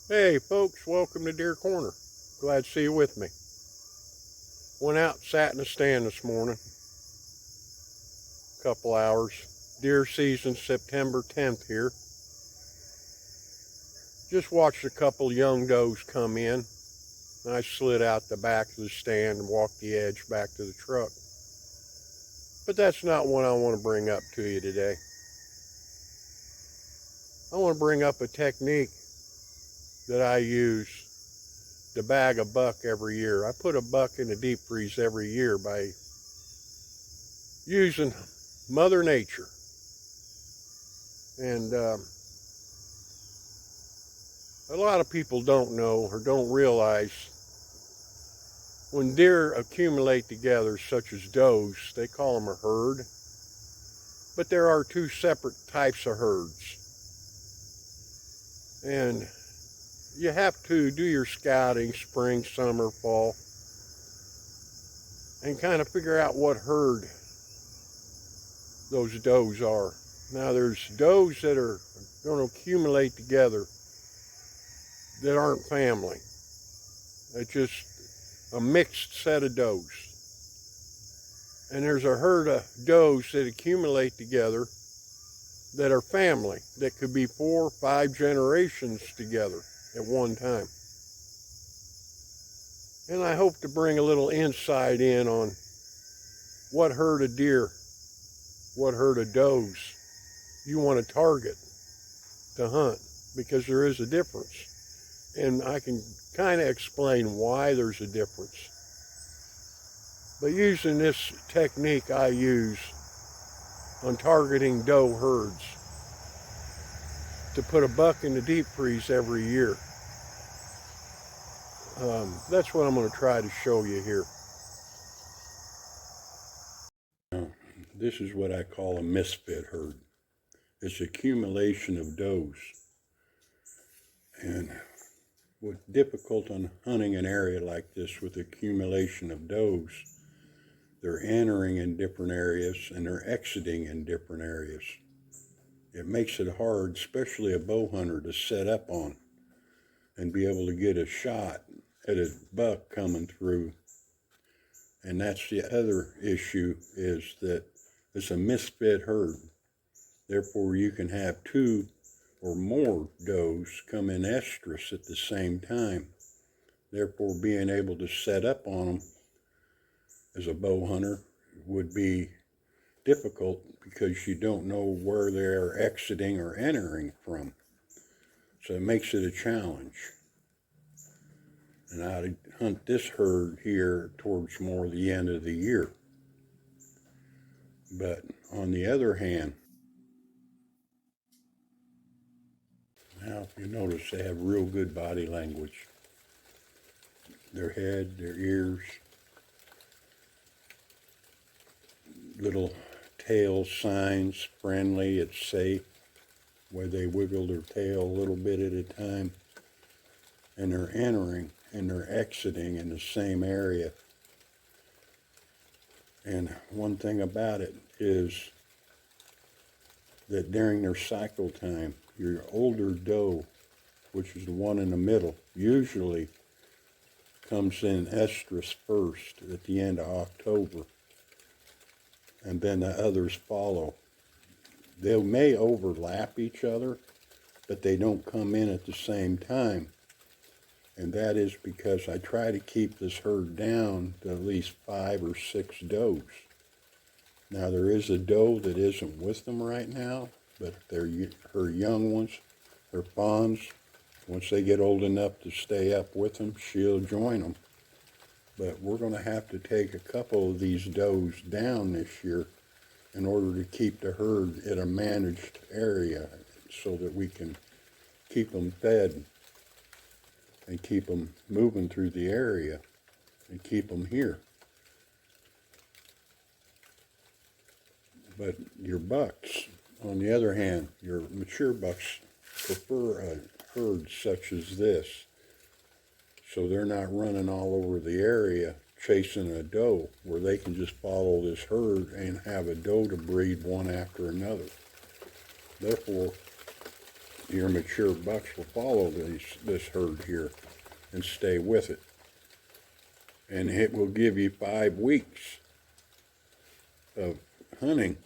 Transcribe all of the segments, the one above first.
Hey folks, welcome to Deer Corner. Glad to see you with me. Went out, sat in the stand this morning, a couple hours. Deer season September 10th here. Just watched a couple young does come in. I slid out the back of the stand and walked the edge back to the truck. But that's not what I want to bring up to you today. I want to bring up a technique that I use to bag a buck every year. I put a buck in the deep freeze every year by using Mother Nature. And a lot of people don't know or don't realize when deer accumulate together, such as does, they call them a herd. But there are two separate types of herds. And you have to do your scouting spring, summer, fall, and kind of figure out what herd those does are. Now there's does that are going to accumulate together that aren't family. It's just a mixed set of does. And there's a herd of does that accumulate together that are family, that could be 4 or 5 generations together at one time. And I hope to bring a little insight in on what herd of deer, what herd of does you want to target to hunt, because there is a difference. And I can kind of explain why there's a difference. But using this technique I use on targeting doe herds to put a buck in the deep freeze every year. That's what I'm going to try to show you here. Now, this is what I call a misfit herd. It's accumulation of does. And what's difficult on hunting an area like this with accumulation of does, they're entering in different areas and they're exiting in different areas. It makes it hard, especially a bow hunter, to set up on and be able to get a shot at a buck coming through. And that's the other issue, is that it's a misfit herd. Therefore, you can have 2 or more does come in estrus at the same time. Therefore, being able to set up on them as a bow hunter would be difficult because you don't know where they're exiting or entering from. So it makes it a challenge. And I hunt this herd here towards more the end of the year. But on the other hand, now if you notice, they have real good body language. Their head, their ears, little tail signs, friendly, it's safe, where they wiggle their tail a little bit at a time. And they're entering and they're exiting in the same area. And one thing about it is that during their cycle time, your older doe, which is the one in the middle, usually comes in estrus first at the end of October, and then the others follow. They may overlap each other, but they don't come in at the same time. And that is because I try to keep this herd down to at least 5 or 6 does. Now there is a doe that isn't with them right now, but they're her young ones, her fawns. Once they get old enough to stay up with them, she'll join them. But we're going to have to take a couple of these does down this year in order to keep the herd at a managed area so that we can keep them fed and keep them moving through the area and keep them here. But your bucks, on the other hand, your mature bucks prefer a herd such as this. So they're not running all over the area chasing a doe, where they can just follow this herd and have a doe to breed one after another. Therefore, your mature bucks will follow this herd here and stay with it. And it will give you 5 weeks of hunting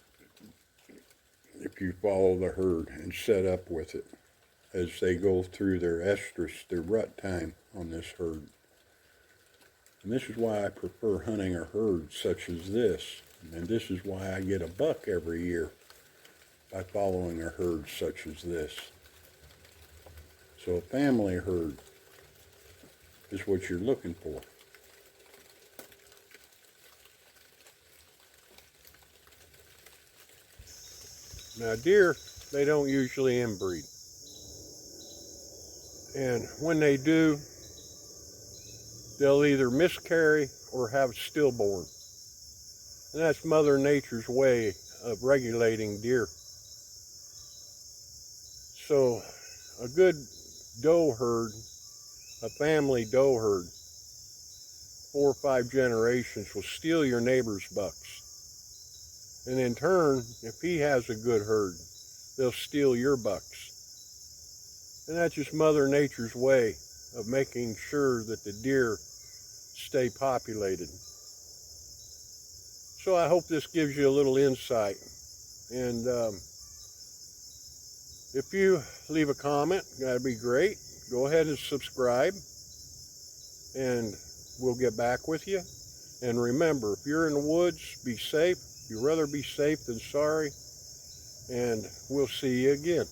if you follow the herd and set up with it as they go through their estrus, their rut time on this herd. And this is why I prefer hunting a herd such as this. And this is why I get a buck every year by following a herd such as this. So a family herd is what you're looking for. Now deer, they don't usually inbreed. And when they do, they'll either miscarry or have stillborn. And that's Mother Nature's way of regulating deer. So a good doe herd, a family doe herd, 4 or 5 generations will steal your neighbor's bucks. And in turn, if he has a good herd, they'll steal your bucks. And that's just Mother Nature's way of making sure that the deer stay populated. So I hope this gives you a little insight. And if you leave a comment, that'd be great. Go ahead and subscribe, and we'll get back with you. And remember, if you're in the woods, be safe. You'd rather be safe than sorry. And we'll see you again.